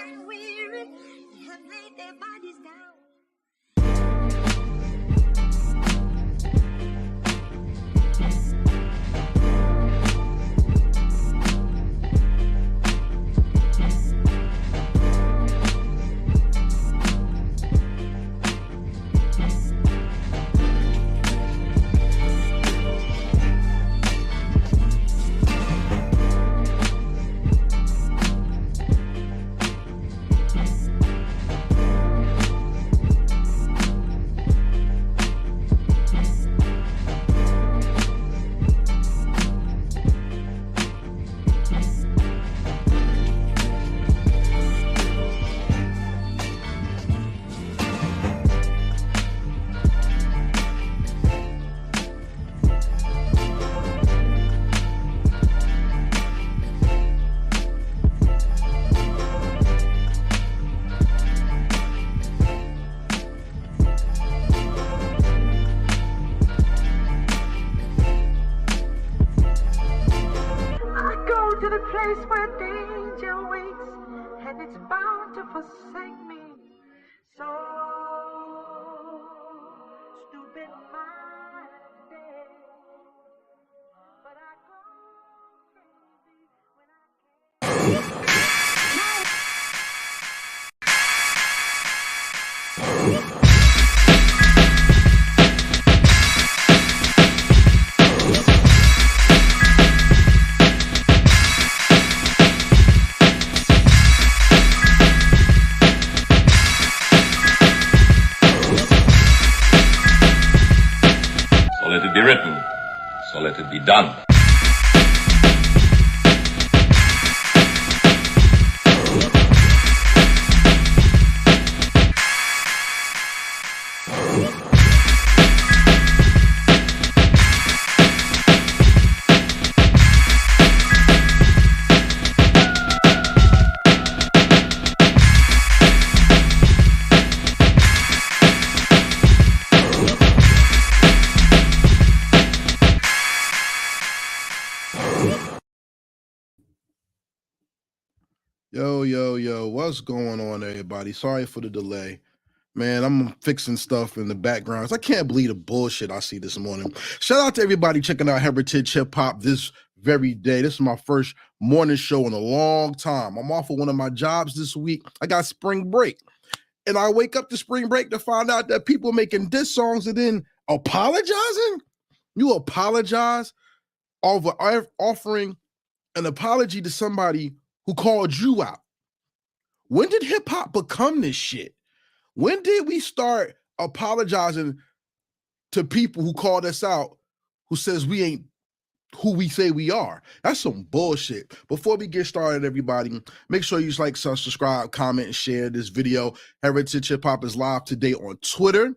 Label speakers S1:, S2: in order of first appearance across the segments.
S1: and weary have laid their bodies down.
S2: Written, so let it be done.
S3: Yo, what's going on, everybody? Sorry for the delay. Man, I'm fixing stuff in the background. I can't believe the bullshit I see this morning. Shout out to everybody checking out Heritage Hip Hop this very day. This is my first morning show in a long time. I'm off of one of my jobs this week. I got spring break. And I wake up to spring break to find out that people making diss songs and then apologizing? You apologize over offering an apology to somebody who called you out. When did hip hop become this shit? When did we start apologizing to people who called us out, who says we ain't who we say we are? That's some bullshit. Before we get started, everybody, make sure you like, subscribe, comment, and share this video. Heritage Hip Hop is live today on Twitter,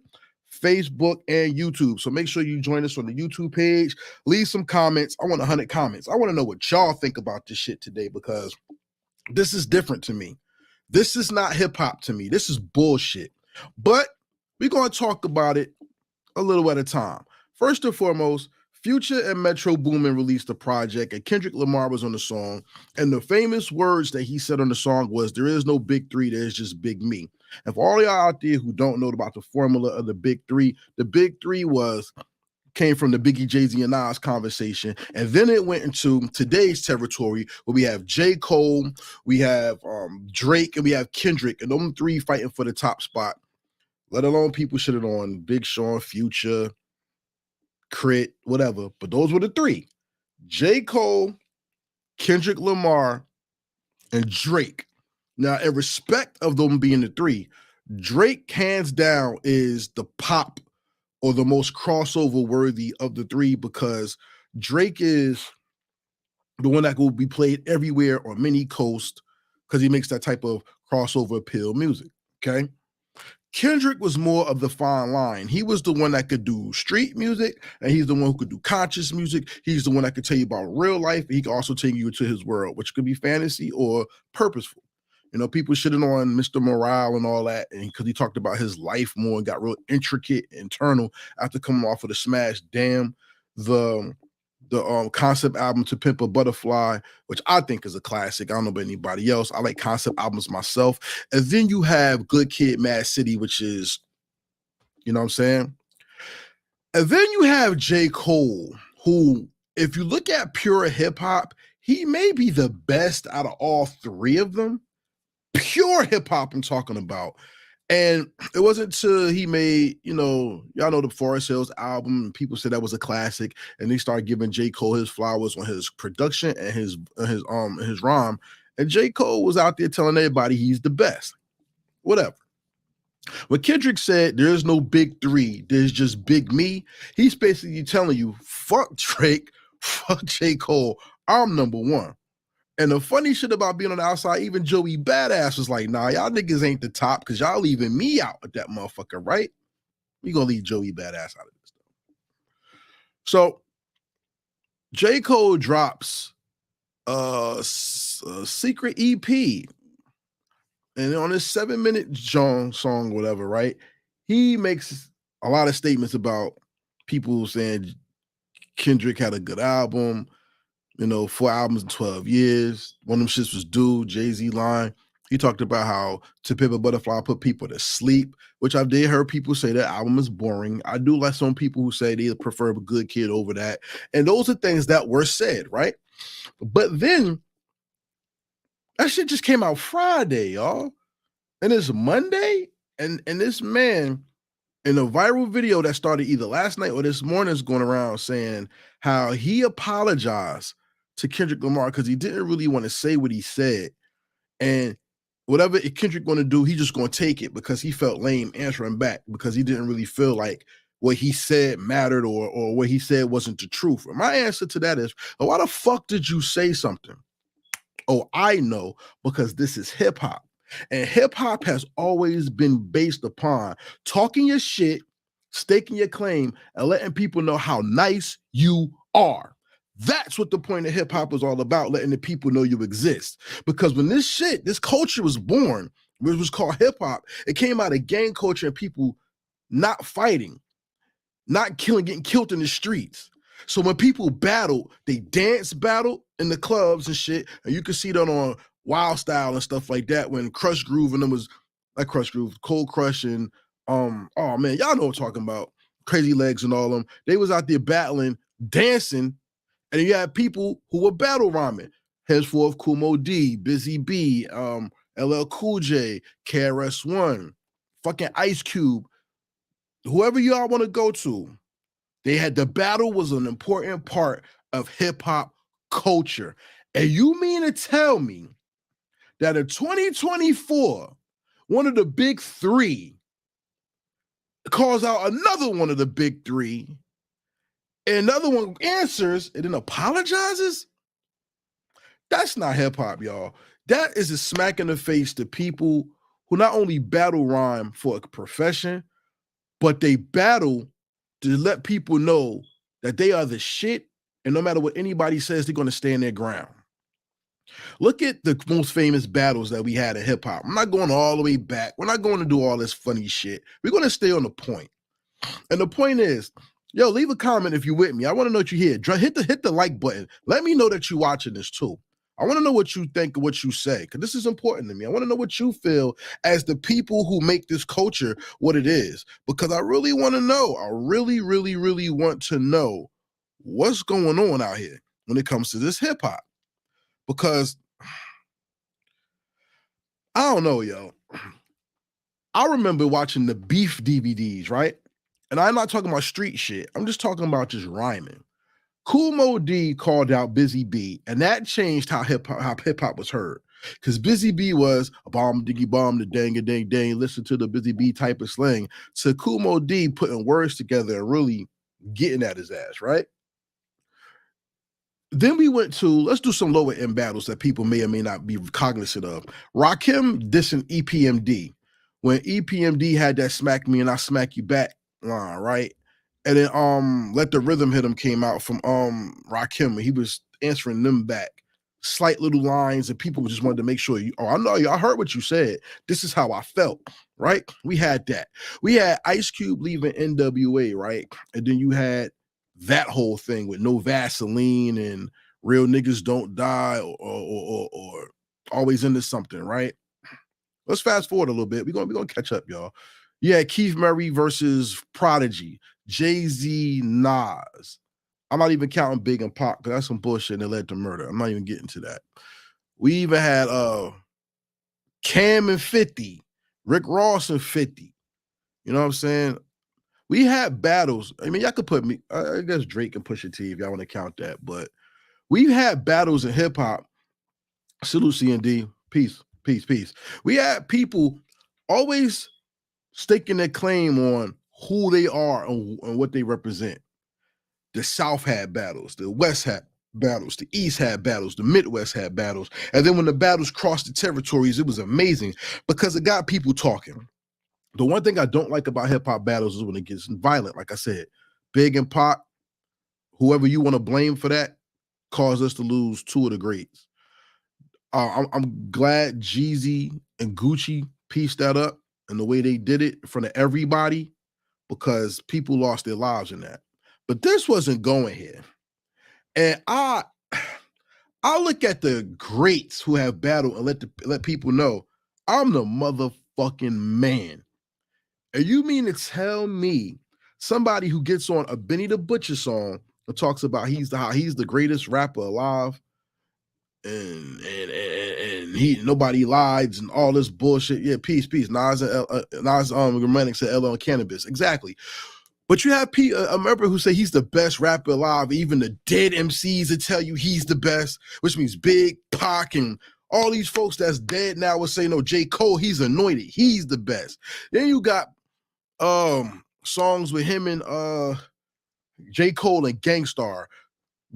S3: Facebook, and YouTube. So make sure you join us on the YouTube page. Leave some comments. I want 100 comments. I want to know what y'all think about this shit today, because this is different to me. This is not hip hop to me. This is bullshit. But we're going to talk about it a little at a time. First and foremost, Future and Metro Boomin released a project, and Kendrick Lamar was on the song. And the famous words that he said on the song was, "There is no big three, there's just big me." And for all y'all out there who don't know about the formula of the big three came from the Biggie, Jay-Z, and Nas conversation. And then it went into today's territory where we have J.Cole, we have Drake, and we have Kendrick, and them three fighting for the top spot, let alone people shitting on Big Sean, Future, Crit, whatever. But those were the three: J.Cole, Kendrick Lamar, and Drake. Now, in respect of them being the three, Drake, hands down, is the pop or the most crossover worthy of the three, because Drake is the one that will be played everywhere on many coasts because he makes that type of crossover appeal music, okay? Kendrick was more of the fine line. He was the one that could do street music, and he's the one who could do conscious music. He's the one that could tell you about real life, and he can also take you into his world, which could be fantasy or purposeful. You know, people shitting on Mr. Morale and all that, and because he talked about his life more and got real intricate, internal after coming off of the smash. Damn, the the concept album To Pimp a Butterfly, which I think is a classic. I don't know about anybody else. I like concept albums myself. And then you have Good Kid, Mad City, which is, you know what I'm saying? And then you have J. Cole, who, if you look at pure hip hop, he may be the best out of all three of them. Pure hip hop I'm talking about. And it wasn't until he made, y'all know the Forest Hills album, and people said that was a classic, and they started giving J. Cole his flowers on his production and his rhyme. And J. Cole was out there telling everybody he's the best. Whatever. When Kendrick said there's no big three, there's just big me, he's basically telling you, fuck Drake, fuck J. Cole, I'm number one. And the funny shit about being on the outside, even Joey Badass was like, nah, y'all niggas ain't the top because y'all leaving me out with that motherfucker, right? We gonna leave Joey Badass out of this stuff. So J. Cole drops a secret EP. And on this 7-minute song, whatever, right? He makes a lot of statements about people saying Kendrick had a good album, 4 albums in 12 years. One of them shits was Dude, Jay-Z line. He talked about how To Pimp a Butterfly put people to sleep, which I did hear people say that album is boring. I do like some people who say they prefer a Good Kid over that. And those are things that were said, right? But then that shit just came out Friday, y'all. And it's Monday, and this man in a viral video that started either last night or this morning is going around saying how he apologized to Kendrick Lamar because he didn't really want to say what he said. And whatever Kendrick going to do, he just going to take it because he felt lame answering back because he didn't really feel like what he said mattered or what he said wasn't the truth. And my answer to that is, why the fuck did you say something? Oh, I know, because this is hip hop. And hip hop has always been based upon talking your shit, staking your claim, and letting people know how nice you are. That's what the point of hip hop was all about, letting the people know you exist. Because when this culture was born, which was called hip hop, it came out of gang culture and people not fighting, not killing, getting killed in the streets. So when people battled, they dance battled in the clubs and shit, and you can see that on Wild Style and stuff like that when Crush Groove and them was like Crush Groove, Cold Crush and oh man, y'all know what I'm talking about. Crazy Legs and all of them. They was out there battling, dancing, and you had people who were battle rhyming. Henceforth, Kumo D, Busy B, LL Cool J, KRS-One, fucking Ice Cube, whoever y'all want to go to. They had the battle was an important part of hip hop culture. And you mean to tell me that in 2024, one of the big three calls out another one of the big three, and another one answers and then apologizes? That's not hip hop, y'all. That is a smack in the face to people who not only battle rhyme for a profession, but they battle to let people know that they are the shit, and no matter what anybody says, they're going to stand their ground. Look at the most famous battles that we had in hip hop. I'm not going all the way back. We're not going to do all this funny shit. We're going to stay on the point. And the point is, yo, leave a comment if you're with me. I want to know what you hear. Hit the like button. Let me know that you're watching this too. I want to know what you think of what you say, because this is important to me. I want to know what you feel as the people who make this culture what it is, because I really want to know. I really, really, really want to know what's going on out here when it comes to this hip hop. Because I don't know, yo. I remember watching the Beef DVDs, right? And I'm not talking about street shit. I'm just talking about just rhyming. Kool Moe D called out Busy B, and that changed how hip hop was heard. Because Busy B was a bomb diggy bomb, the dang a dang dang, listen to the Busy B type of slang. So Kool Moe D putting words together and really getting at his ass, right? Then we went to, let's do some lower end battles that people may or may not be cognizant of. Rakim dissing EPMD. When EPMD had that smack me and I smack you back line, right? And then Let the Rhythm Hit Him came out from Rakim, and he was answering them back. Slight little lines, and people just wanted to make sure I know you, I heard what you said. This is how I felt, right? We had that. We had Ice Cube leaving NWA, right? And then you had that whole thing with no Vaseline and real niggas don't die or always into something, right? Let's fast forward a little bit. We're gonna catch up, y'all. Yeah, Keith Murray versus Prodigy, Jay-Z, Nas. I'm not even counting Big and Pac because that's some bullshit that led to murder. I'm not even getting to that. We even had Cam and 50, Rick Ross and 50. You know what I'm saying? We had battles. I mean, y'all could put me, I guess Drake and Pusha T if y'all want to count that, but we've had battles in hip hop. Salute C&D. Peace, peace, peace. We had people always staking their claim on who they are and what they represent. The South had battles, the West had battles, the East had battles, the Midwest had battles. And then when the battles crossed the territories, it was amazing because it got people talking. The one thing I don't like about hip-hop battles is when it gets violent. Like I said, Big and Pac, whoever you want to blame for that, caused us to lose two of the greats. I'm glad Jeezy and Gucci pieced that up and the way they did it in front of everybody because people lost their lives in that. But this wasn't going here. And I look at the greats who have battled and let people know I'm the motherfucking man. And you mean to tell me somebody who gets on a Benny the Butcher song and talks about how he's the greatest rapper alive and nobody lied and all this bullshit. Yeah, peace. Nas Romantic said LL and Cannabis. Exactly. But you have a member who say he's the best rapper alive. Even the dead MCs that tell you he's the best, which means Big, Pac, and all these folks that's dead now will say, no, J.Cole, he's anointed. He's the best. Then you got songs with him and J. Cole and Gangstar.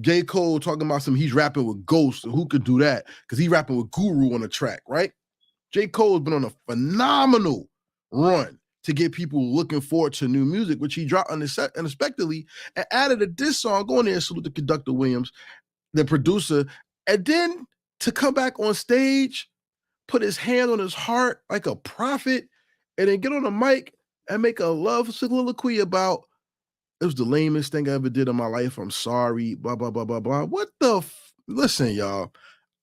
S3: J. Cole talking about he's rapping with Ghost. Who could do that? Because he's rapping with Guru on the track, right? J. Cole has been on a phenomenal run to get people looking forward to new music, which he dropped unexpectedly and added a diss song. Go in there and salute the conductor Williams, the producer, and then to come back on stage, put his hand on his heart like a prophet, and then get on the mic and make a love soliloquy about it was the lamest thing I ever did in my life. I'm sorry, blah, blah, blah, blah, blah. What the listen, y'all.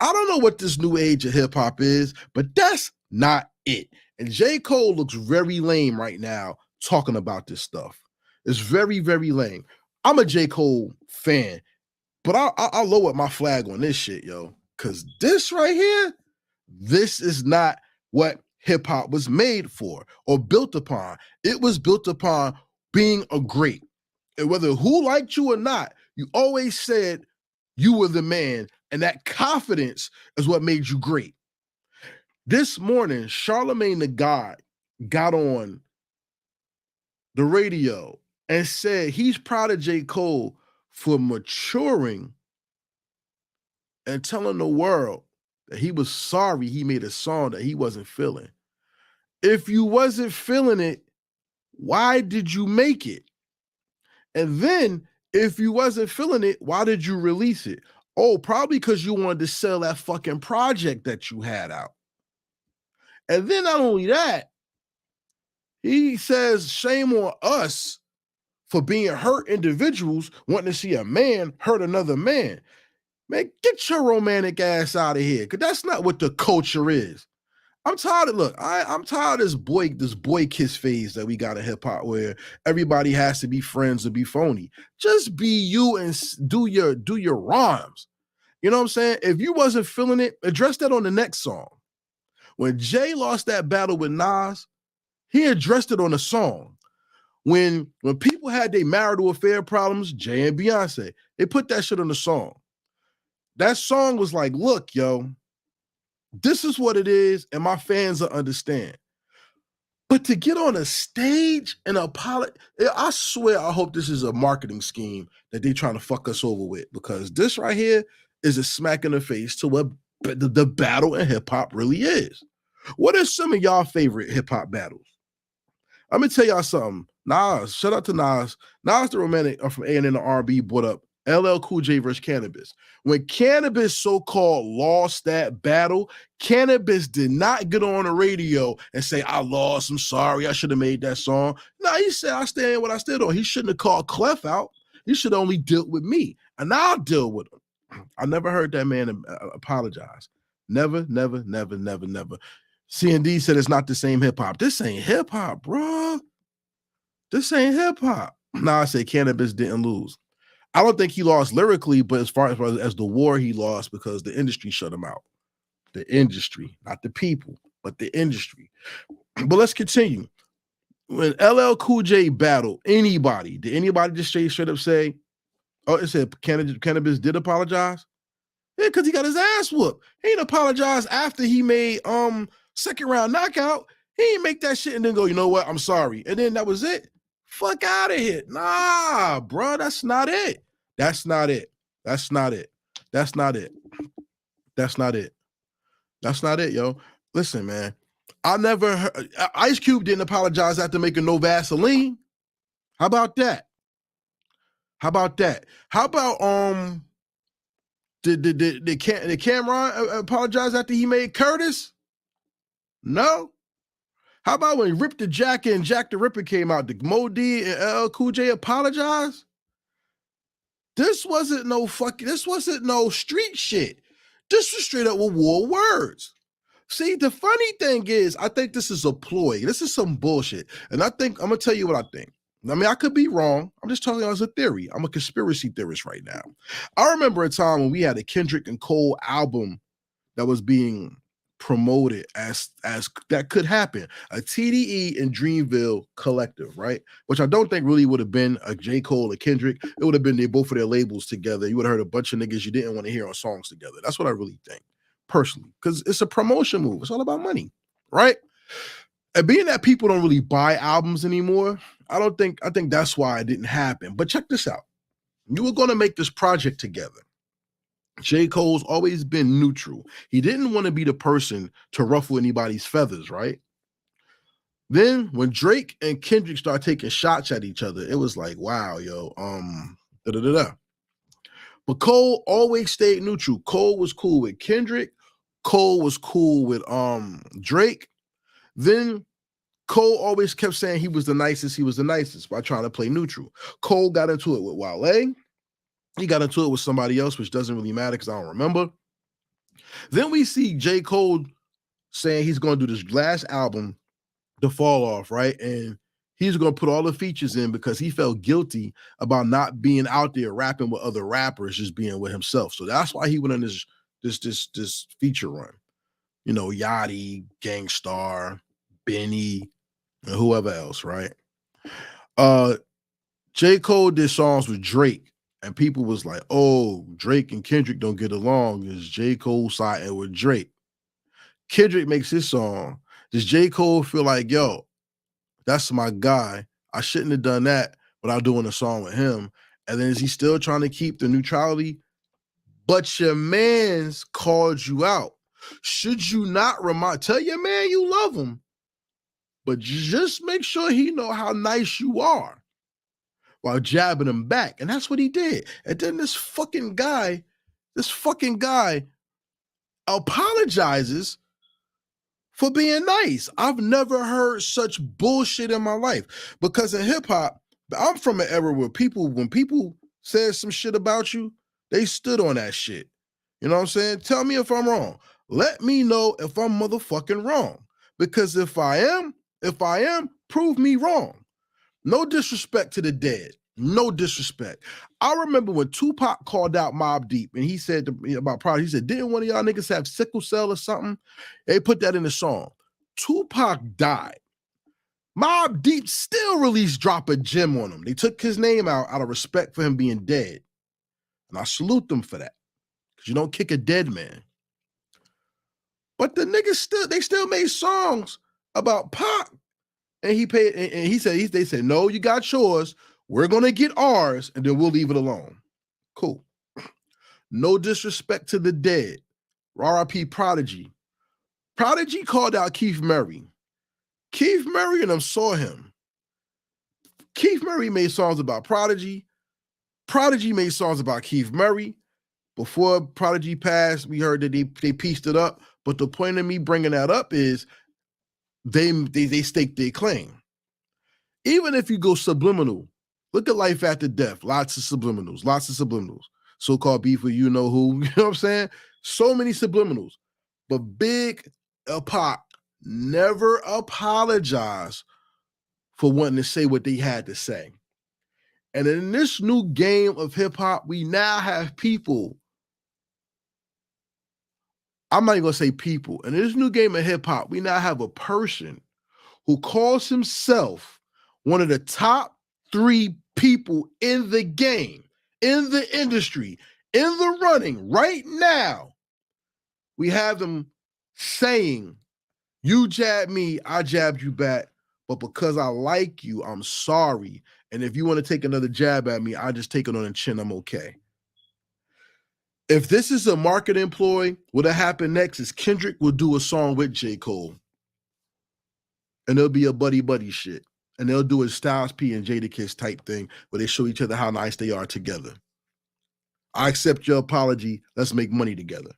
S3: I don't know what this new age of hip hop is, but that's not it. And J. Cole looks very lame right now talking about this stuff. It's very, very lame. I'm a J. Cole fan, but I'll lower my flag on this shit, yo. Because this right here, this is not what hip hop was made for or built upon. It was built upon being a great. And whether who liked you or not, you always said you were the man, and that confidence is what made you great. This morning, Charlemagne the God got on the radio and said he's proud of J. Cole for maturing and telling the world that he was sorry he made a song that he wasn't feeling. If you wasn't feeling it, why did you make it? And then, if you wasn't feeling it, why did you release it? Oh, probably because you wanted to sell that fucking project that you had out. And then not only that, he says shame on us for being hurt individuals wanting to see a man hurt another man. Man, get your romantic ass out of here, because that's not what the culture is. I'm tired of I'm tired of this boy kiss phase that we got in hip hop where everybody has to be friends or be phony. Just be you and do your rhymes. You know what I'm saying? If you wasn't feeling it, address that on the next song. When Jay lost that battle with Nas, he addressed it on a song. When people had their marital affair problems, Jay and Beyonce, they put that shit on the song. That song was like, look, yo, this is what it is, and my fans will understand. But to get on a stage and apologize, I swear I hope this is a marketing scheme that they're trying to fuck us over with, because this right here is a smack in the face to what the battle in hip-hop really is. What are some of y'all favorite hip-hop battles? I'm going to tell y'all something. Nas, shout out to Nas. Nas the Romantic from A&N and R&B brought up LL Cool J versus Cannabis. When Cannabis so-called lost that battle, Cannabis did not get on the radio and say, I lost, I'm sorry, I should have made that song. No, he said, I stand what I stood on. He shouldn't have called Clef out. You should only deal with me, and I'll deal with him. I never heard that man apologize. Never, never, never, never, never. C&D said it's not the same hip hop. This ain't hip hop, bro. This ain't hip hop. Nah, I say Cannabis didn't lose. I don't think he lost lyrically, but as far as the war, he lost because the industry shut him out. The industry, not the people, but the industry. But let's continue. When LL Cool J battled anybody, did anybody just straight up say, oh, it said Cannabis did apologize? Yeah, because he got his ass whooped. He ain't apologize after he made second round knockout. He ain't make that shit and then go, you know what, I'm sorry. And then that was it. Fuck out of here. Nah, bro, that's not it. That's not it. That's not it. That's not it. That's not it. That's not it, yo. Listen, man. I never heard, Ice Cube didn't apologize after making No Vaseline. How about that? How about that? How about did Cameron apologize after he made Curtis? No. How about when he ripped the jacket and Jack the Ripper came out? Did Mo D and LL Cool J apologize? This wasn't no street shit. This was straight up with war words. See, the funny thing is, I think this is a ploy. This is some bullshit. And I think, I'm going to tell you what I think. I mean, I could be wrong. I'm just telling you as a theory. I'm a conspiracy theorist right now. I remember a time when we had a Kendrick and Cole album that was being promoted as that could happen. A TDE and Dreamville collective, right? Which I don't think really would have been a J. Cole or Kendrick. It would have been both of their labels together. You would have heard a bunch of niggas you didn't want to hear on songs together. That's what I really think. Personally, because it's a promotion move. It's all about money, right? And being that people don't really buy albums anymore, I think that's why it didn't happen. But check this out. You were going to make this project together. J. Cole's always been neutral. He didn't want to be the person to ruffle anybody's feathers, right? Then when Drake and Kendrick started taking shots at each other, it was like, wow, yo, But Cole always stayed neutral. Cole was cool with Kendrick. Cole was cool with Drake. Then Cole always kept saying he was the nicest by trying to play neutral. Cole got into it with Wale. He got into it with somebody else, which doesn't really matter because I don't remember. Then we see J. Cole saying he's going to do this last album, The Fall Off, right? And he's going to put all the features in because he felt guilty about not being out there rapping with other rappers, just being with himself. So that's why he went on this feature run. You know, Yachty, Gangstar, Benny, and whoever else, right? J. Cole did songs with Drake, and people was like, oh, Drake and Kendrick don't get along. Is J. Cole siding with Drake? Kendrick makes his song. Does J. Cole feel like, yo, that's my guy. I shouldn't have done that without doing a song with him. And then is he still trying to keep the neutrality? But your man's called you out. Should you not tell your man you love him, but just make sure he know how nice you are while jabbing him back. And that's what he did. And then this fucking guy apologizes for being nice. I've never heard such bullshit in my life because in hip hop, I'm from an era where when people said some shit about you, they stood on that shit. You know what I'm saying? Tell me if I'm wrong. Let me know if I'm motherfucking wrong. Because if I am, prove me wrong. No disrespect to the dead. No disrespect. I remember when Tupac called out Mobb Deep and he said about Prodigy, he said, didn't one of y'all niggas have sickle cell or something? They put that in the song. Tupac died. Mobb Deep still released Drop a Gem on him. They took his name out of respect for him being dead. And I salute them for that. Because you don't kick a dead man. But the niggas still made songs about Pac. And he said, they said, no, you got yours. We're gonna get ours, and then we'll leave it alone. Cool. No disrespect to the dead. R.I.P. Prodigy. Prodigy called out Keith Murray. Keith Murray and them saw him. Keith Murray made songs about Prodigy. Prodigy made songs about Keith Murray. Before Prodigy passed, we heard that they pieced it up. But the point of me bringing that up is they staked their claim. Even if you go subliminal Look at life after death. Lots of subliminals. So-called beef with you know who. You know what I'm saying? So many subliminals. But Big Pac never apologized for wanting to say what they had to say. And in this new game of hip hop, we now have people. I'm not even gonna say people. In this new game of hip hop, we now have a person who calls himself one of the top 3 people in the game, in the industry, in the running right now. We have them saying, you jabbed me, I jabbed you back, but because I like you, I'm sorry. And if you want to take another jab at me, I just take it on the chin, I'm okay. If this is a marketing ploy, what'll happen next is Kendrick will do a song with J.Cole. And it'll be a buddy shit. And they'll do a Styles P and Jadakiss type thing where they show each other how nice they are together. I accept your apology. Let's make money together.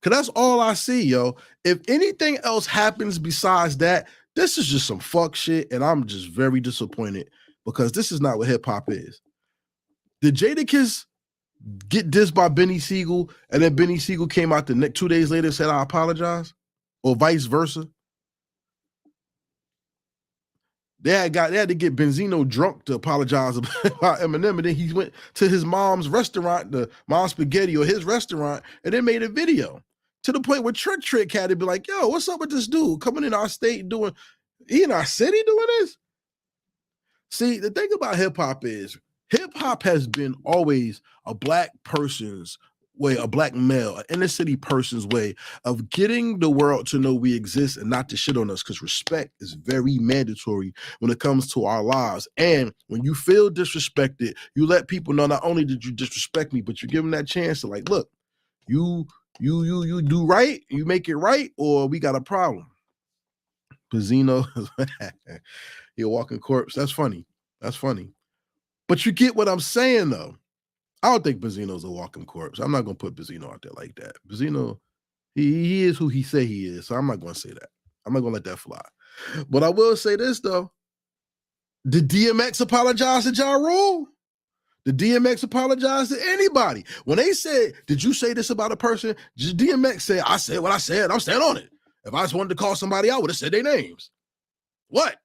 S3: Because that's all I see, yo. If anything else happens besides that, this is just some fuck shit. And I'm just very disappointed because this is not what hip hop is. Did Jadakiss get dissed by Benny Siegel and then Benny Siegel came out the next 2 days later and said, I apologize? Or vice versa? They had to get Benzino drunk to apologize about Eminem, and then he went to his mom's restaurant, the Mom's Spaghetti or his restaurant, and then made a video to the point where Trick had to be like, yo, what's up with this dude coming in our state he in our city doing this? See, the thing about hip hop is hip hop has been always a black person's way, a black male, an inner city person's way of getting the world to know we exist and not to shit on us, because respect is very mandatory when it comes to our lives. And when you feel disrespected, you let people know not only did you disrespect me, but you give them that chance to like, look, you do right, you make it right, or we got a problem. Pizzino, you're a walking corpse. That's funny. But you get what I'm saying, though. I don't think Pizzino's a walking corpse. I'm not going to put Pizzino out there like that. Pizzino, he is who he say he is, so I'm not going to say that. I'm not going to let that fly. But I will say this, though. Did DMX apologize to Ja Rule? Did DMX apologize to anybody? When they said, did you say this about a person? DMX said, I said what I said. I'm staying on it. If I just wanted to call somebody out, I would have said their names. What?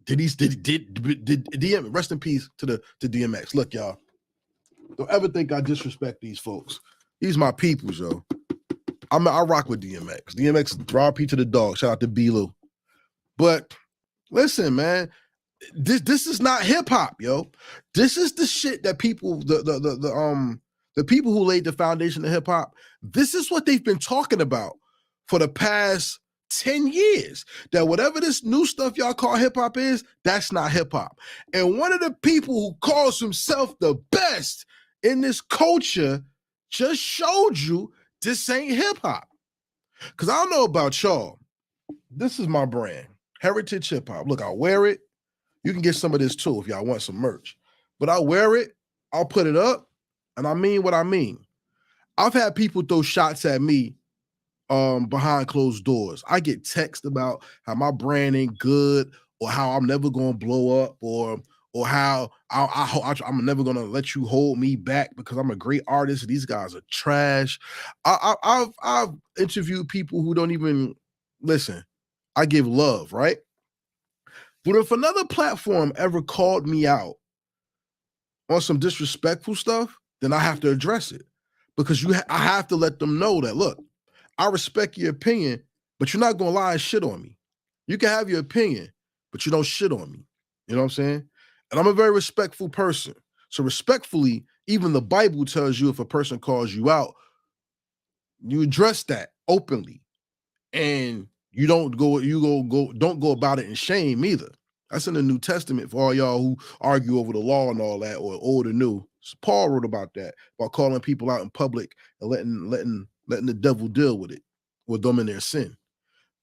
S3: Did DMX, rest in peace to DMX. Look, y'all. Don't ever think I disrespect these folks. These my peoples, yo. I rock with DMX. DMX, raw P to the dog. Shout out to B-Lou. But listen, man, this is not hip hop, yo. This is the shit that people, the people who laid the foundation of hip hop. This is what they've been talking about for the past 10 years. That whatever this new stuff y'all call hip hop is, that's not hip hop. And one of the people who calls himself the best in this culture just showed you this ain't hip hop. Because I don't know about y'all. This is my brand, Heritage Hip Hop. Look, I'll wear it. You can get some of this too if y'all want some merch. But I'll wear it, I'll put it up, and I mean what I mean. I've had people throw shots at me behind closed doors. I get text about how my brand ain't good, or how I'm never gonna blow up, or how I'm never gonna let you hold me back because I'm a great artist. These guys are trash. I've interviewed people who don't even listen. I give love, right? But if another platform ever called me out on some disrespectful stuff, then I have to address it, because I have to let them know that, look, I respect your opinion, but you're not gonna lie and shit on me. You can have your opinion, but you don't shit on me. You know what I'm saying? And I'm a very respectful person. So respectfully, even the Bible tells you if a person calls you out, you address that openly. And you don't go about it in shame either. That's in the New Testament for all y'all who argue over the law and all that, or old or new. Paul wrote about that, about calling people out in public and letting the devil deal with them in their sin.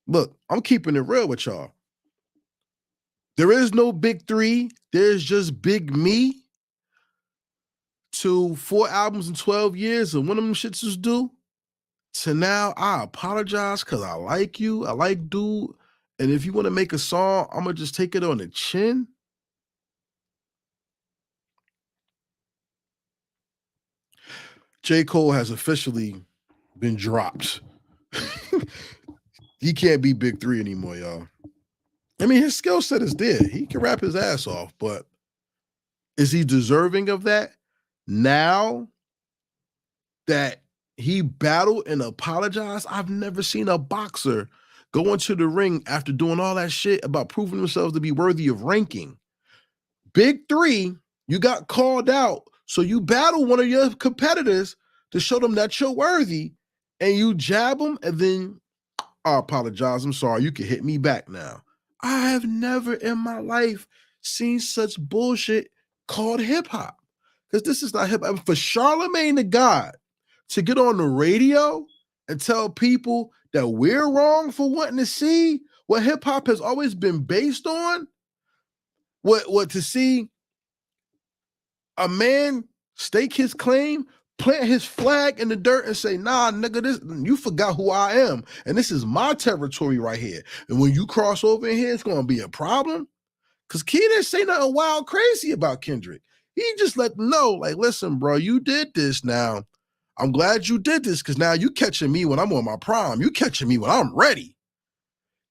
S3: Look, I'm keeping it real with y'all. There is no big 3. There's just Big Me. To 4 albums in 12 years, and one of them shits is due. To now, I apologize because I like you. I like dude. And if you want to make a song, I'm going to just take it on the chin. J.Cole has officially been dropped. He can't be Big Three anymore, y'all. I mean, his skill set is there. He can rap his ass off, but is he deserving of that? Now that he battled and apologized, I've never seen a boxer go into the ring after doing all that shit about proving themselves to be worthy of ranking. Big Three, you got called out, so you battle one of your competitors to show them that you're worthy, and you jab them, and then I apologize. I'm sorry. You can hit me back now. I have never in my life seen such bullshit called hip hop. Because this is not hip hop. For Charlemagne the God to get on the radio and tell people that we're wrong for wanting to see what hip hop has always been based on, what to see a man stake his claim, plant his flag in the dirt and say, nah, nigga, this you forgot who I am. And this is my territory right here. And when you cross over in here, it's gonna be a problem. Cause Key didn't say nothing wild crazy about Kendrick. He just let them know, like, listen, bro, you did this now. I'm glad you did this because now you catching me when I'm on my prime. You catching me when I'm ready.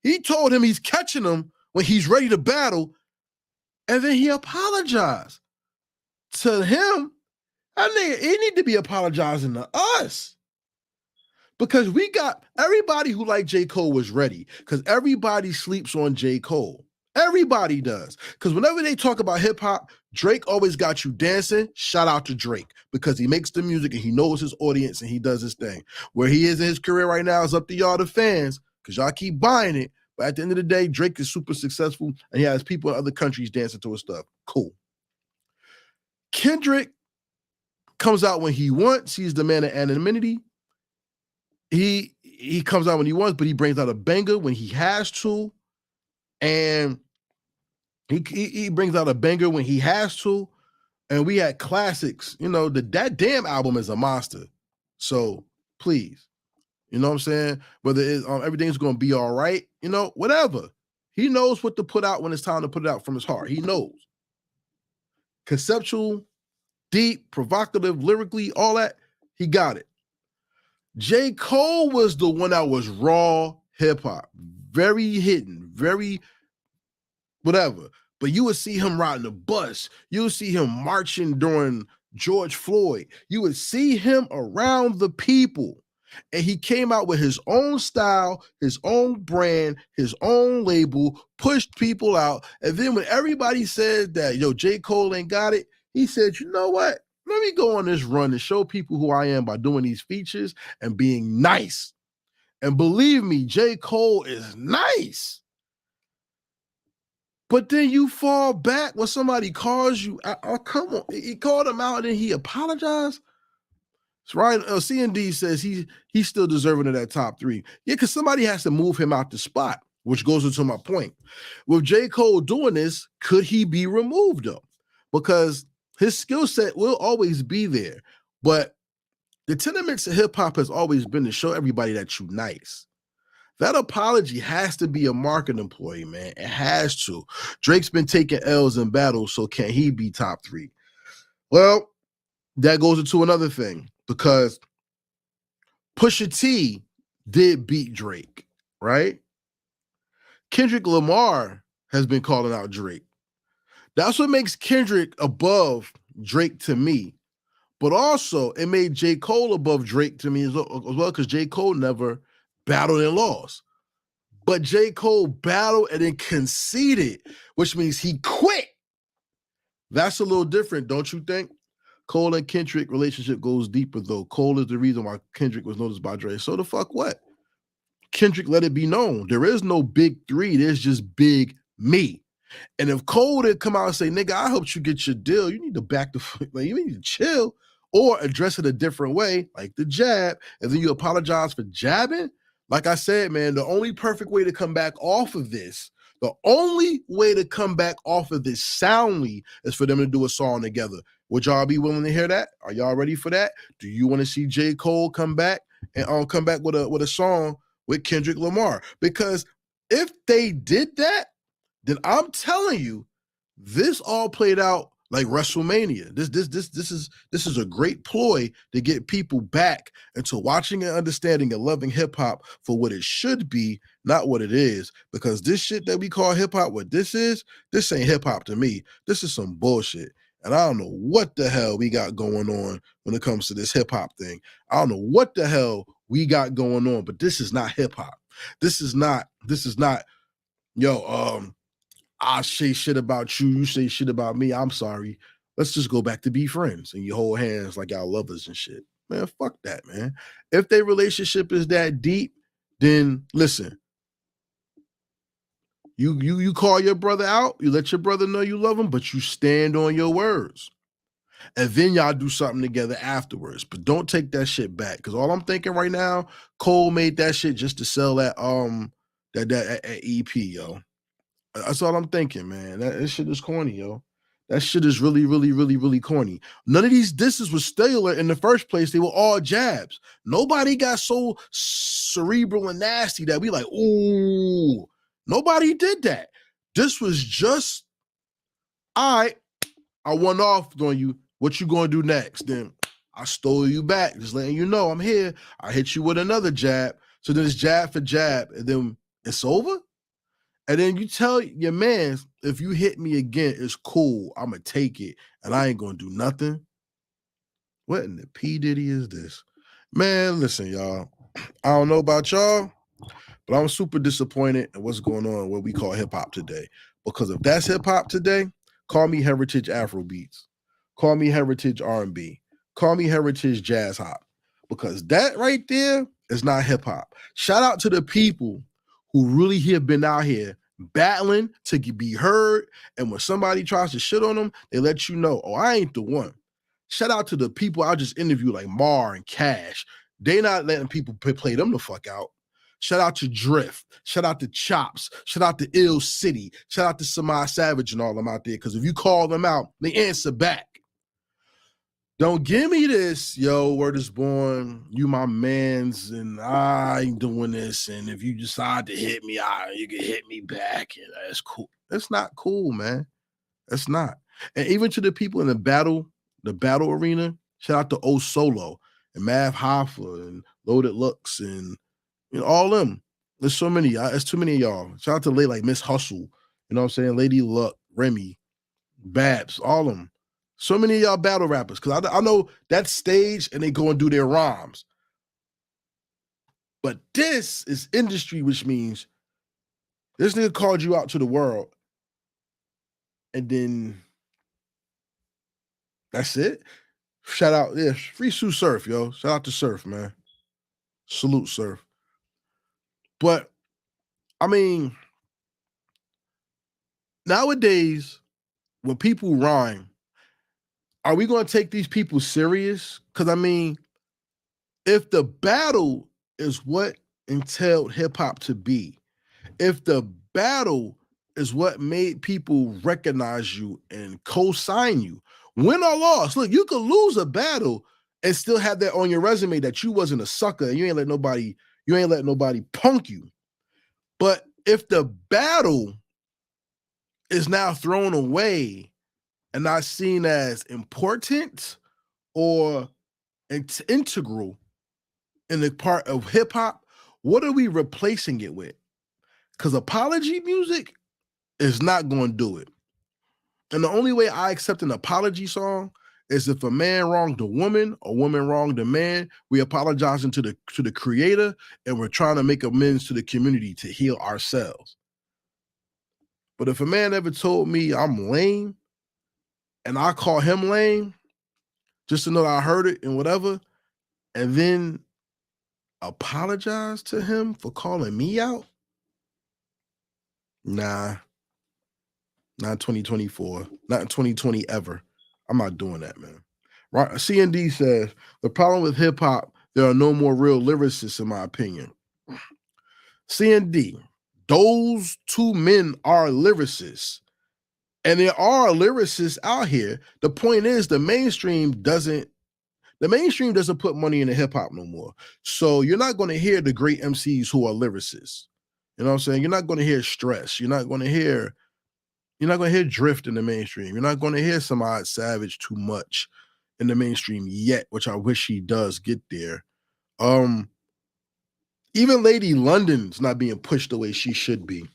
S3: He told him he's catching him when he's ready to battle. And then he apologized to him. I think he need to be apologizing to us. Because we got everybody who liked J. Cole was ready. Because everybody sleeps on J. Cole. Everybody does. Because whenever they talk about hip hop, Drake always got you dancing. Shout out to Drake. Because he makes the music and he knows his audience and he does his thing. Where he is in his career right now is up to y'all, the fans. Because y'all keep buying it. But at the end of the day, Drake is super successful and he has people in other countries dancing to his stuff. Cool. Kendrick comes out when he wants. He's the man of anonymity. He comes out when he wants, but he brings out a banger when he has to. And he brings out a banger when he has to. And we had classics. You know, that damn album is a monster. So please, you know what I'm saying? Whether it's everything's going to be all right, you know, whatever. He knows what to put out when it's time to put it out from his heart. He knows. Conceptual, deep, provocative, lyrically, all that, he got it. J. Cole was the one that was raw hip-hop. Very hidden, very whatever. But you would see him riding the bus. You would see him marching during George Floyd. You would see him around the people. And he came out with his own style, his own brand, his own label, pushed people out. And then when everybody said that, yo, J. Cole ain't got it, he said, you know what? Let me go on this run and show people who I am by doing these features and being nice. And believe me, J. Cole is nice. But then you fall back when somebody calls you. Oh, come on. He called him out and then he apologized. So Ryan C&D says he's still deserving of that top three. Yeah, because somebody has to move him out the spot, which goes into my point. With J. Cole doing this, could he be removed though? Because his skill set will always be there. But the tenements of hip hop has always been to show everybody that you're nice. That apology has to be a marketing employee, man. It has to. Drake's been taking L's in battles, so can he be top three? Well, that goes into another thing because Pusha T did beat Drake, right? Kendrick Lamar has been calling out Drake. That's what makes Kendrick above Drake to me. But also, it made J. Cole above Drake to me as well because J. Cole never battled and lost. But J. Cole battled and then conceded, which means he quit. That's a little different, don't you think? Cole and Kendrick relationship goes deeper, though. Cole is the reason why Kendrick was noticed by Dre. So the fuck what? Kendrick let it be known. There is no big three. There's just big me. And if Cole didn't come out and say, nigga, I helped you get your deal, you need to back the like, you need to chill or address it a different way, like the jab, and then you apologize for jabbing. Like I said, man, the only perfect way to come back off of this, the only way to come back off of this soundly is for them to do a song together. Would y'all be willing to hear that? Are y'all ready for that? Do you want to see J. Cole come back and come back with a song with Kendrick Lamar? Because if they did that, then I'm telling you, this all played out like WrestleMania. This is a great ploy to get people back into watching and understanding and loving hip hop for what it should be, not what it is. Because this shit that we call hip hop, what this ain't hip hop to me. This is some bullshit. And I don't know what the hell we got going on when it comes to this hip hop thing. I don't know what the hell we got going on, but this is not hip hop. This is not, yo, I say shit about you, you say shit about me. I'm sorry. Let's just go back to be friends and you hold hands like y'all lovers and shit. Man, fuck that, man. If their relationship is that deep, then listen. You call your brother out, you let your brother know you love him, but you stand on your words. And then y'all do something together afterwards. But don't take that shit back. Cause all I'm thinking right now, Cole made that shit just to sell that that EP, yo. That's all I'm thinking, man. That shit is corny, yo. That shit is really, really, really, really corny. None of these disses was stellar in the first place. They were all jabs. Nobody got so cerebral and nasty that we like, ooh. Nobody did that. This was just, all right, I won off on you. What you gonna do next? Then I stole you back, just letting you know I'm here. I hit you with another jab. So then it's jab for jab, and then it's over. And then you tell your man, if you hit me again, it's cool. I'm going to take it, and I ain't going to do nothing. What in the P. Diddy is this? Man, listen, y'all. I don't know about y'all, but I'm super disappointed in what's going on in what we call hip-hop today. Because if that's hip-hop today, call me Heritage Afrobeats. Call me Heritage R&B. Call me Heritage Jazz Hop. Because that right there is not hip-hop. Shout out to the people who really have been out here battling to be heard. And when somebody tries to shit on them, they let you know, oh, I ain't the one. Shout out to the people I just interviewed, like Mar and Cash. They not letting people play them the fuck out. Shout out to Drift. Shout out to Chops. Shout out to Ill City. Shout out to Samai Savage and all them out there. Because if you call them out, they answer back. Don't give me this, yo, word is born, you my mans, and I ain't doing this, and if you decide to hit me, you can hit me back, and that's cool. That's not cool, man. That's not. And even to the people in the battle arena, shout out to O Solo, and Mav Hoffa, and Loaded Lux, and all them. There's so many. It's too many of y'all. Shout out to like Miss Hustle, you know what I'm saying? Lady Luck, Remy, Babs, all of them. So many of y'all battle rappers, because I know that stage and they go and do their rhymes. But this is industry, which means this nigga called you out to the world. And then that's it. Shout out, yeah, free Sue Surf, yo. Shout out to Surf, man. Salute Surf. But, I mean, nowadays, when people rhyme, are we going to take these people serious? Because, I mean, if the battle is what entailed hip-hop to be, if the battle is what made people recognize you and co-sign you, win or loss, look, you could lose a battle and still have that on your resume that you wasn't a sucker and you ain't let nobody punk you. But if the battle is now thrown away and not seen as important or integral in the part of hip hop, what are we replacing it with? Because apology music is not going to do it. And the only way I accept an apology song is if a man wronged a woman or woman wronged a man, we apologizing to the creator and we're trying to make amends to the community to heal ourselves. But if a man ever told me I'm lame and I call him lame just to know that I heard it and whatever, and then apologize to him for calling me out, nah, not in 2024, not in 2020 ever. I'm not doing that, man. Right? CND says, the problem with hip hop, there are no more real lyricists, in my opinion. CND, those two men are lyricists. And there are lyricists out here. The point is the mainstream doesn't put money into hip hop no more. So you're not going to hear the great MCs who are lyricists. You know what I'm saying? You're not going to hear Stress. You're not going to hear You're not going to hear Drift in the mainstream. You're not going to hear some Odd Savage too much in the mainstream yet, which I wish he does get there. Even Lady London's not being pushed the way she should be.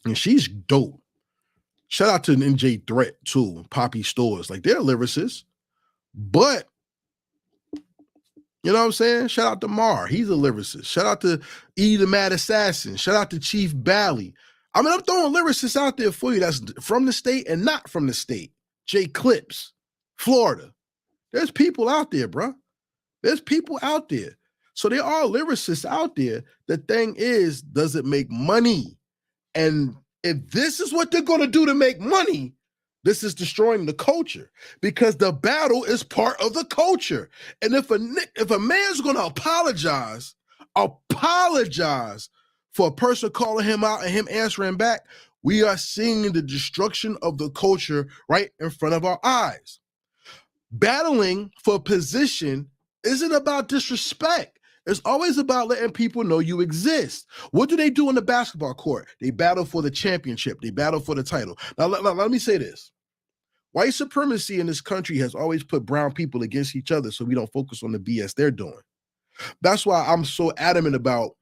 S3: And she's dope. Shout out to NJ Threat, too. Poppy Stores. Like, they're lyricists. But, you know what I'm saying? Shout out to Mar. He's a lyricist. Shout out to E the Mad Assassin. Shout out to Chief Bally. I mean, I'm throwing lyricists out there for you that's from the state and not from the state. Jay Clips, Florida. There's people out there, bro. There's people out there. So there are lyricists out there. The thing is, does it make money? And if this is what they're going to do to make money, this is destroying the culture, because the battle is part of the culture. And if a man's going to apologize for a person calling him out and him answering back, we are seeing the destruction of the culture right in front of our eyes. Battling for position isn't about disrespect. It's always about letting people know you exist. What do they do in the basketball court? They battle for the championship. They battle for the title. Now, let me say this. White supremacy in this country has always put brown people against each other, so we don't focus on the BS they're doing. That's why I'm so adamant about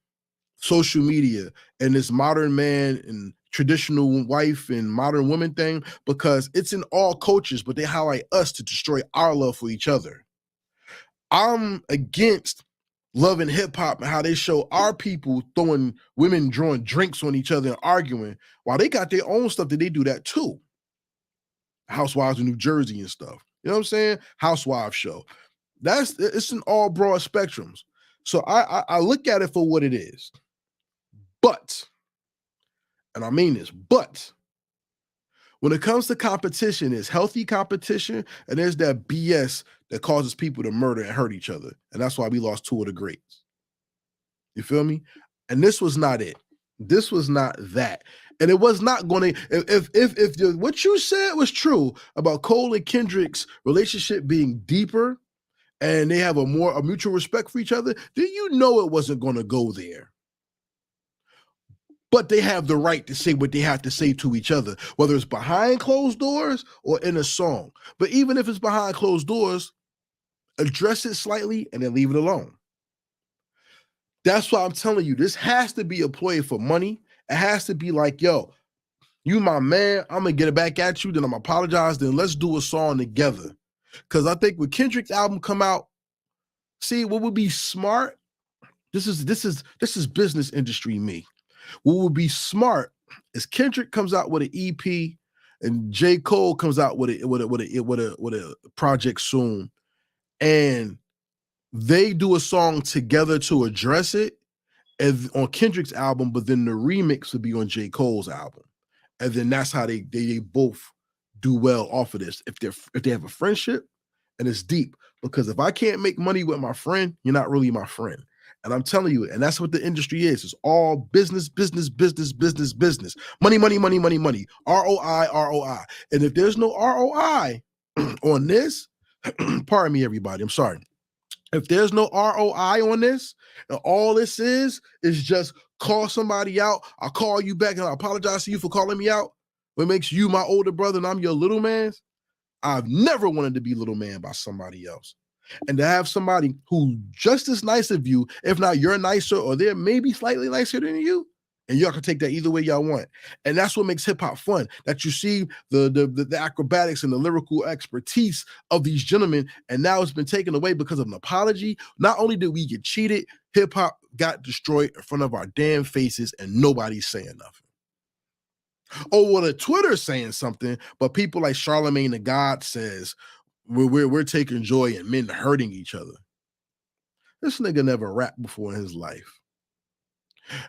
S3: social media and this modern man and traditional wife and modern woman thing, because it's in all cultures, but they highlight us to destroy our love for each other. I'm against Love and Hip Hop and how they show our people throwing women drawing drinks on each other and arguing while they got their own stuff that they do that too. Housewives of New Jersey and stuff. You know what I'm saying? Housewives show. It's in all broad spectrums. So I look at it for what it is. But, and I mean this, but when it comes to competition, there's healthy competition and there's that BS that causes people to murder and hurt each other. And that's why we lost two of the greats. You feel me? And this was not it. This was not that. And it was not going to, if what you said was true about Cole and Kendrick's relationship being deeper and they have a mutual respect for each other, then you know it wasn't going to go there. But they have the right to say what they have to say to each other, whether it's behind closed doors or in a song. But even if it's behind closed doors, address it slightly and then leave it alone. That's why I'm telling you, this has to be a play for money. It has to be like, yo, you my man, I'm going to get it back at you, then I'm going to apologize, then let's do a song together. Because I think when Kendrick's album come out, see, what would be smart, this is business industry me. What would be smart is Kendrick comes out with an EP and J. Cole comes out with a project soon, and they do a song together to address it on Kendrick's album, but then the remix would be on J. Cole's album. And then that's how they both do well off of this. If they have a friendship and it's deep, because if I can't make money with my friend, you're not really my friend. And I'm telling you, and that's what the industry is. It's all business, business, business, business, business. Money, money, money, money, money. ROI, ROI. And if there's no ROI on this, pardon me, everybody, I'm sorry. If there's no ROI on this, and all this is just call somebody out, I'll call you back and I apologize to you for calling me out, what makes you my older brother and I'm your little man, I've never wanted to be little man by somebody else. And to have somebody who just as nice of you, if not you're nicer or they're maybe slightly nicer than you, and y'all can take that either way y'all want. And that's what makes hip hop fun, that you see the acrobatics and the lyrical expertise of these gentlemen. And now it's been taken away because of an apology. Not only did we get cheated, hip hop got destroyed in front of our damn faces and nobody's saying nothing. Oh, well, the Twitter's saying something, but people like Charlemagne the God says, we're taking joy in men hurting each other. This nigga never rapped before in his life.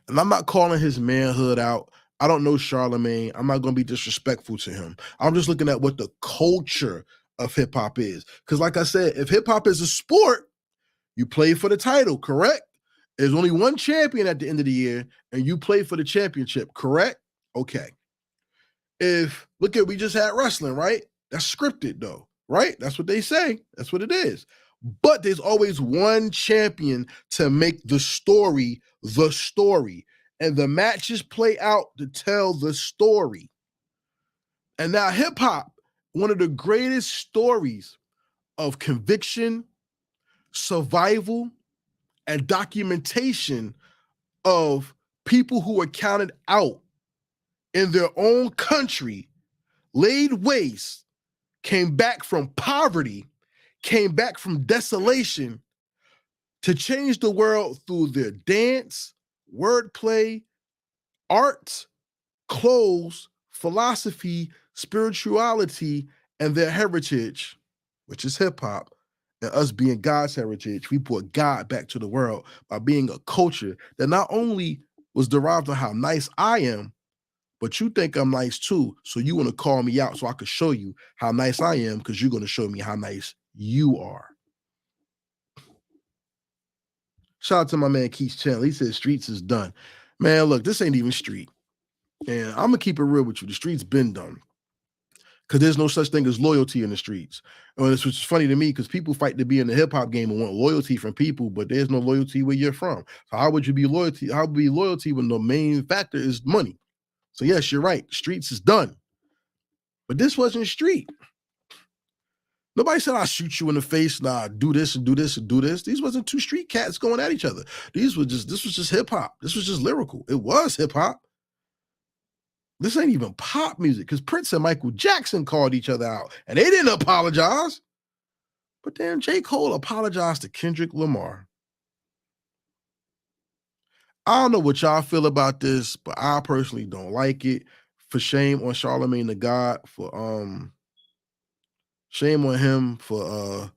S3: And I'm not calling his manhood out. I don't know Charlemagne. I'm not going to be disrespectful to him. I'm just looking at what the culture of hip hop is. Because like I said, if hip hop is a sport, you play for the title, correct? There's only one champion at the end of the year, and you play for the championship, correct? Okay. We just had wrestling, right? That's scripted though, right? That's what they say. That's what it is. But there's always one champion to make the story. And the matches play out to tell the story. And now hip hop, one of the greatest stories of conviction, survival, and documentation of people who were counted out in their own country, laid waste, came back from poverty, came back from desolation to change the world through their dance, wordplay, art, clothes, philosophy, spirituality, and their heritage, which is hip hop. And us being God's heritage, we brought God back to the world by being a culture that not only was derived on how nice I am, but you think I'm nice too. So you want to call me out so I can show you how nice I am because you're going to show me how nice you are. Shout out to my man Keith Chandler. He said streets is done. Man, look, this ain't even street. And I'm going to keep it real with you. The streets been done. Because there's no such thing as loyalty in the streets. And it's which is funny to me because people fight to be in the hip hop game and want loyalty from people, but there's no loyalty where you're from. So how would you be loyalty? How would be loyalty when the main factor is money? So yes, you're right. Streets is done. But this wasn't street. Nobody said I'll shoot you in the face. Nah, do this and do this and do this. These wasn't two street cats going at each other. This was just hip hop. This was just lyrical. It was hip hop. This ain't even pop music because Prince and Michael Jackson called each other out and they didn't apologize. But then J.Cole apologized to Kendrick Lamar. I don't know what y'all feel about this, but I personally don't like it. For shame on Charlemagne the God for shame on him for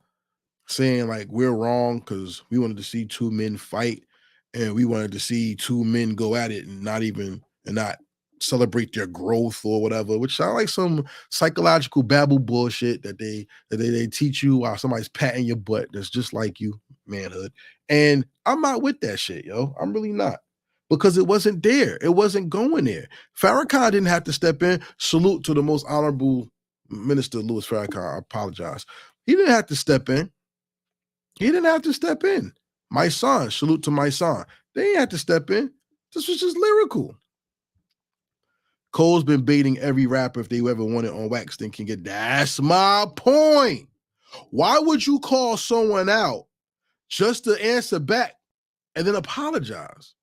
S3: saying like we're wrong because we wanted to see two men fight and we wanted to see two men go at it and not celebrate their growth or whatever, which sound like some psychological babble bullshit that they teach you while somebody's patting your butt that's just like you, manhood. And I'm not with that shit, yo. I'm really not. Because it wasn't there. It wasn't going there. Farrakhan didn't have to step in. Salute to the most honorable Minister Louis Farrakhan. I apologize. He didn't have to step in. He didn't have to step in. My son, salute to my son. They didn't have to step in. This was just lyrical. Cole's been baiting every rapper if they ever want it on wax, then can get. That's my point. Why would you call someone out just to answer back and then apologize?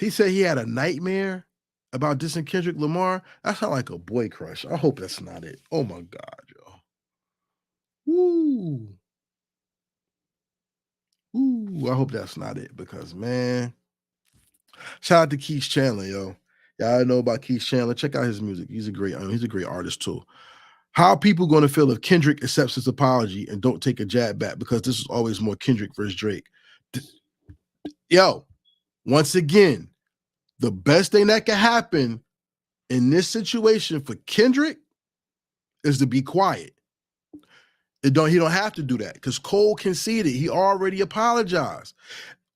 S3: He said he had a nightmare about dissing Kendrick Lamar. That sounds like a boy crush. I hope that's not it. Oh my God, yo. Woo. Ooh, I hope that's not it because, man, shout out to Keith Chandler, yo. Y'all know about Keith Chandler. Check out his music. He's a great artist too. How are people going to feel if Kendrick accepts his apology and don't take a jab back? Because this is always more Kendrick versus Drake. Yo, once again, the best thing that can happen in this situation for Kendrick is to be quiet. He don't have to do that because Cole conceded. He already apologized.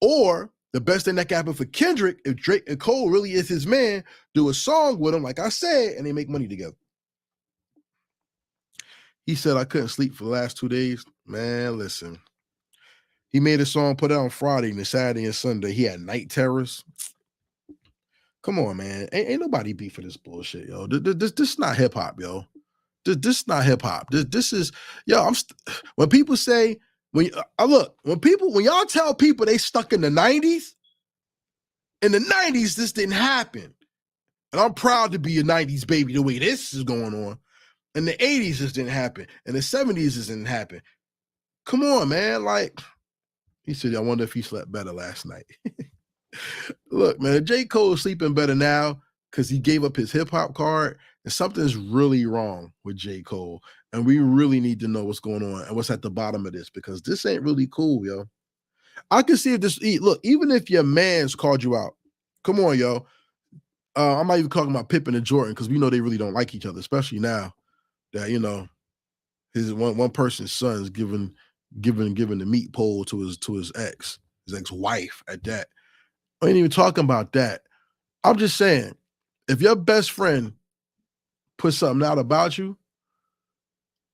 S3: Or the best thing that can happen for Kendrick, if Drake and Cole really is his man, do a song with him, like I said, and they make money together. He said, I couldn't sleep for the last 2 days. Man, listen. He made a song, put it out on Friday, and Saturday and Sunday. He had night terrors. Come on, man. Ain't nobody beat for this bullshit, yo. This is not hip-hop, yo. This is not hip-hop. This is, yo, when people say, when y'all tell people they stuck in the 90s, this didn't happen. And I'm proud to be a 90s baby the way this is going on. In the 80s, this didn't happen. In the 70s, this didn't happen. Come on, man. Like, he said, I wonder if he slept better last night. Look, man, J. Cole is sleeping better now because he gave up his hip-hop card, and something's really wrong with J. Cole. And we really need to know what's going on and what's at the bottom of this because this ain't really cool, yo. I can see if this, look, even if your man's called you out, come on, yo. I'm not even talking about Pippen and Jordan because we know they really don't like each other, especially now that, you know, his one person's son's giving the meat pole to his ex-wife at that. I ain't even talking about that. I'm just saying, if your best friend puts something out about you,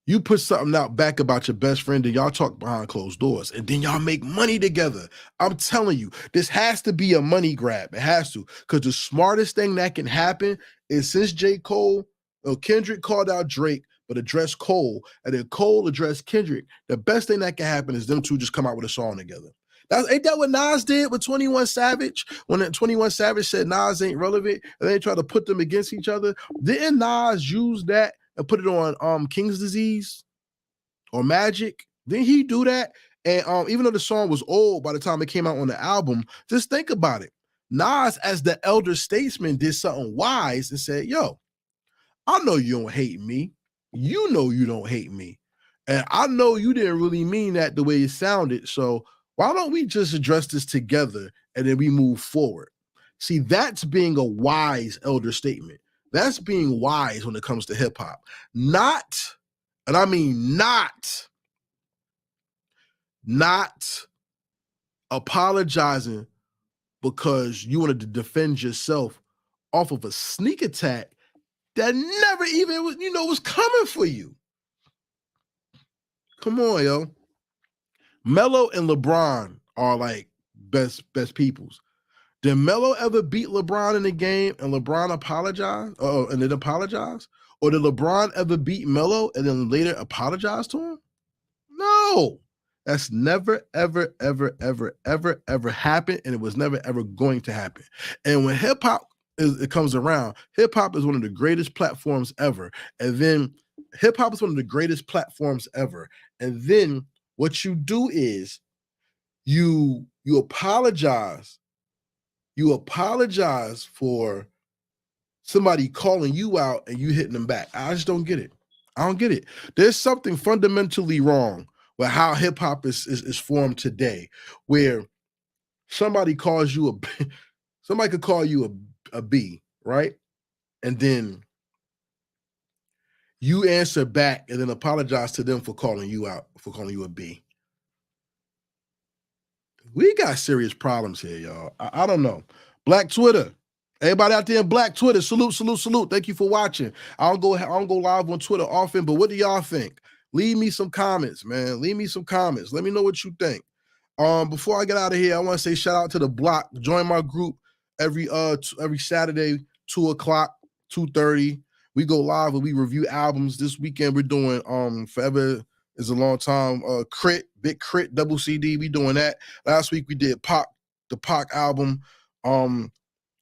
S3: You put something out back about your best friend and y'all talk behind closed doors and then y'all make money together. I'm telling you, this has to be a money grab. It has to. Because the smartest thing that can happen is since J.Cole, Kendrick called out Drake, but addressed Cole, and then Cole addressed Kendrick, the best thing that can happen is them two just come out with a song together. Ain't that what Nas did with 21 Savage? When 21 Savage said Nas ain't relevant, and they tried to put them against each other. Didn't Nas use that and put it on King's Disease or Magic? Didn't he do that? And even though the song was old by the time it came out on the album, just think about it. Nas, as the elder statesman, did something wise and said, yo, I know you don't hate me. You know you don't hate me. And I know you didn't really mean that the way it sounded. So why don't we just address this together and then we move forward? See, that's being a wise elder statement. That's being wise when it comes to hip hop. Not, and I mean not apologizing because you wanted to defend yourself off of a sneak attack that never even was coming for you. Come on, yo. Melo and LeBron are like best peoples. Did Melo ever beat LeBron in the game and LeBron apologize? And then apologize? Or did LeBron ever beat Melo and then later apologize to him? No. That's never, ever, ever, ever, ever, ever happened, and it was never, ever going to happen. And when hip-hop it comes around, hip-hop is one of the greatest platforms ever. And then hip-hop is one of the greatest platforms ever. And then what you do is you apologize. You apologize for somebody calling you out and you hitting them back. I just don't get it. I don't get it. There's something fundamentally wrong with how hip hop is formed today, where somebody calls you somebody could call you a B, right? And then you answer back and then apologize to them for calling you out, for calling you a B. We got serious problems here, y'all. I don't know. Black Twitter. Everybody out there in Black Twitter, salute, salute, salute. Thank you for watching. I don't go live on Twitter often, but what do y'all think? Leave me some comments, man. Leave me some comments. Let me know what you think. Before I get out of here, I want to say shout out to the block. Join my group every Saturday, 2:00, 2:30. We go live and we review albums. This weekend we're doing Forever Is a Long Time, Big Crit, Double CD. We doing that. Last week we did the Pac album.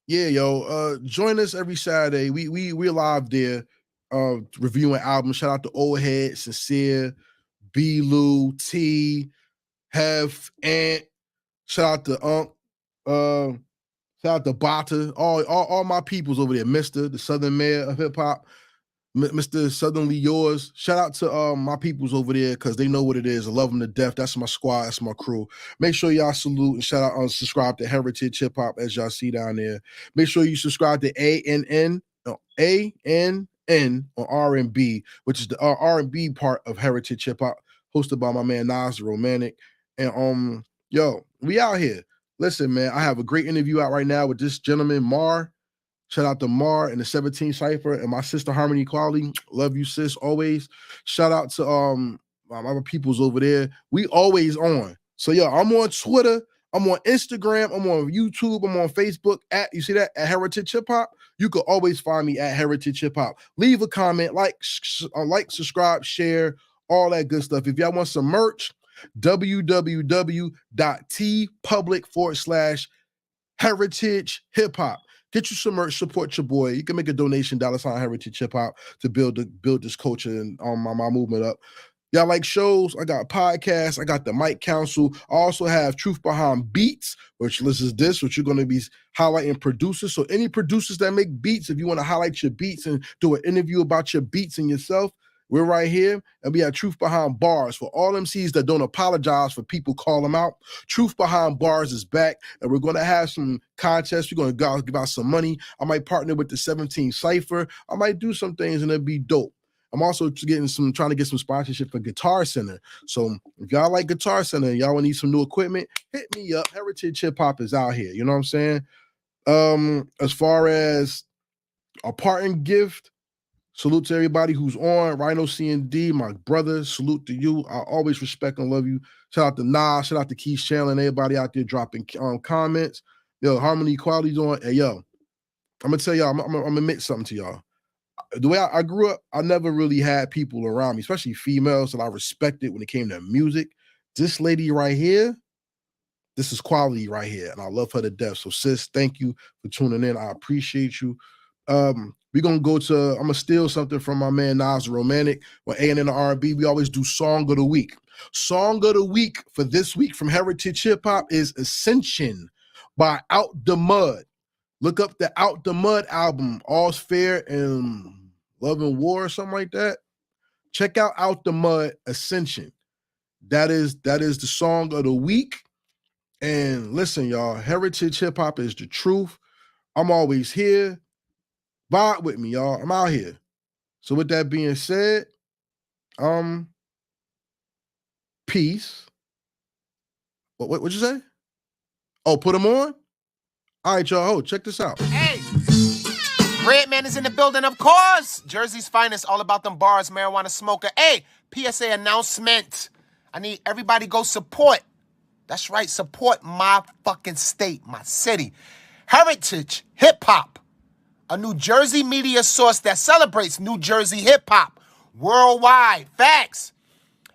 S3: Yeah, yo, join us every Saturday. We're live there, reviewing albums. Shout out to Old Head, Sincere, B. Lou, T, Hef, Ant. Shout out to shout out to Bata, all my peoples over there. Mister, the Southern Mayor of Hip Hop, Mr. Southernly Yours. Shout out to my peoples over there because they know what it is. I love them to death. That's my squad. That's my crew. Make sure y'all salute and shout out subscribe to Heritage Hip Hop as y'all see down there. Make sure you subscribe to ANN on R&B, which is the R&B part of Heritage Hip Hop, hosted by my man Nas the Romantic. And yo, we out here. Listen, man, I have a great interview out right now with this gentleman, Mar. Shout out to Mar and the 17 Cypher and my sister Harmony Quality. Love you, sis, always. Shout out to my other peoples over there. We always on. So yo, I'm on Twitter, I'm on Instagram, I'm on YouTube, I'm on Facebook you see that at Heritage Hip Hop. You can always find me at Heritage Hip Hop. Leave a comment, like, subscribe, share, all that good stuff. If y'all want some merch, www.tpublic/Heritage Hip Hop. Get you some merch, support your boy. You can make a donation, $ Heritage Hip Hop, to build this culture and my movement up. Y'all like shows? I got podcasts. I got the Mic Council. I also have Truth Behind Beats, which you're going to be highlighting producers. So any producers that make beats, if you want to highlight your beats and do an interview about your beats and yourself, we're right here. And we have Truth Behind Bars for all MCs that don't apologize for people call them out. Truth Behind Bars is back, and we're going to have some contests. We're going to give out some money. I might partner with the 17 Cypher. I might do some things, and it'll be dope. I'm also trying to get some sponsorship for Guitar Center. So if y'all like Guitar Center and y'all need some new equipment, hit me up. Heritage Hip Hop is out here. You know what I'm saying? As far as a parting gift, Salute to everybody who's on. Rhino C&D, my brother. Salute to you. I always respect and love you. Shout out to Nas. Shout out to Keith Chandler and everybody out there dropping comments. Yo, Harmony Equality's on. Hey, yo, I'm going to tell y'all, I'm going to admit something to y'all. The way I grew up, I never really had people around me, especially females that I respected when it came to music. This lady right here, this is quality right here, and I love her to death. So, sis, thank you for tuning in. I appreciate you. We're gonna go to, I'm gonna steal something from my man Nas Romantic. When A&N and R&B, we always do Song of the Week. Song of the Week for this week from Heritage Hip Hop is Ascension by Out the Mud. Look up the Out the Mud album, All's Fair and Love and War or something like that. Check out the Mud, Ascension. That is the Song of the Week. And listen, y'all, Heritage Hip Hop is the truth. I'm always here. Vibe with me, y'all. I'm out here. So with that being said, peace. What'd you say? Oh, put them on? All right, y'all. Check this out.
S4: Hey, Redman is in the building, of course. Jersey's finest, all about them bars, marijuana smoker. Hey, PSA announcement. I need everybody go support. That's right, support my fucking state, my city. Heritage Hip Hop. A New Jersey media source that celebrates New Jersey hip-hop worldwide. Facts.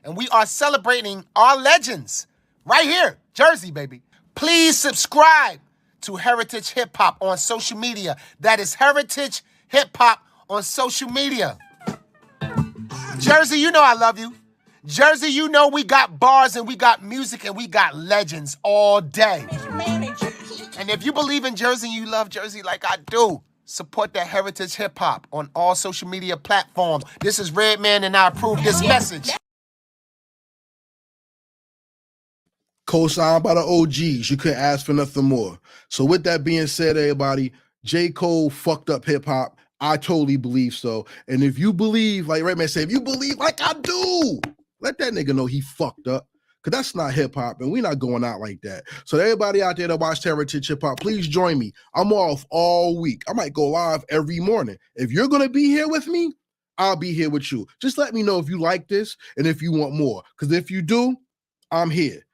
S4: And we are celebrating our legends right here. Jersey, baby. Please subscribe to Heritage Hip-Hop on social media. That is Heritage Hip-Hop on social media. Jersey, you know I love you. Jersey, you know we got bars and we got music and we got legends all day. And if you believe in Jersey and you love Jersey like I do, support that Heritage Hip Hop on all social media platforms. This is Redman, and I approve this message.
S3: Co-signed by the OGs. You couldn't ask for nothing more. So with that being said, everybody, J.Cole fucked up hip hop. I totally believe so. And if you believe, like Redman said, if you believe like I do, let that nigga know he fucked up. Because that's not hip-hop, and we're not going out like that. So everybody out there that watch Heritage Hip-Hop, please join me. I'm off all week. I might go live every morning. If you're going to be here with me, I'll be here with you. Just let me know if you like this and if you want more. Because if you do, I'm here.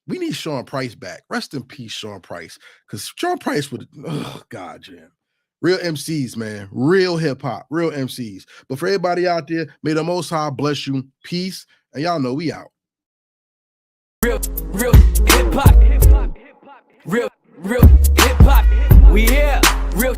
S3: We need Sean Price back. Rest in peace, Sean Price. Because Sean Price would, oh, God, Jim. Real MCs, man. Real hip-hop. Real MCs. But for everybody out there, may the Most High bless you. Peace. And y'all know we out.
S5: Real hip hop, real hip hop, we here, real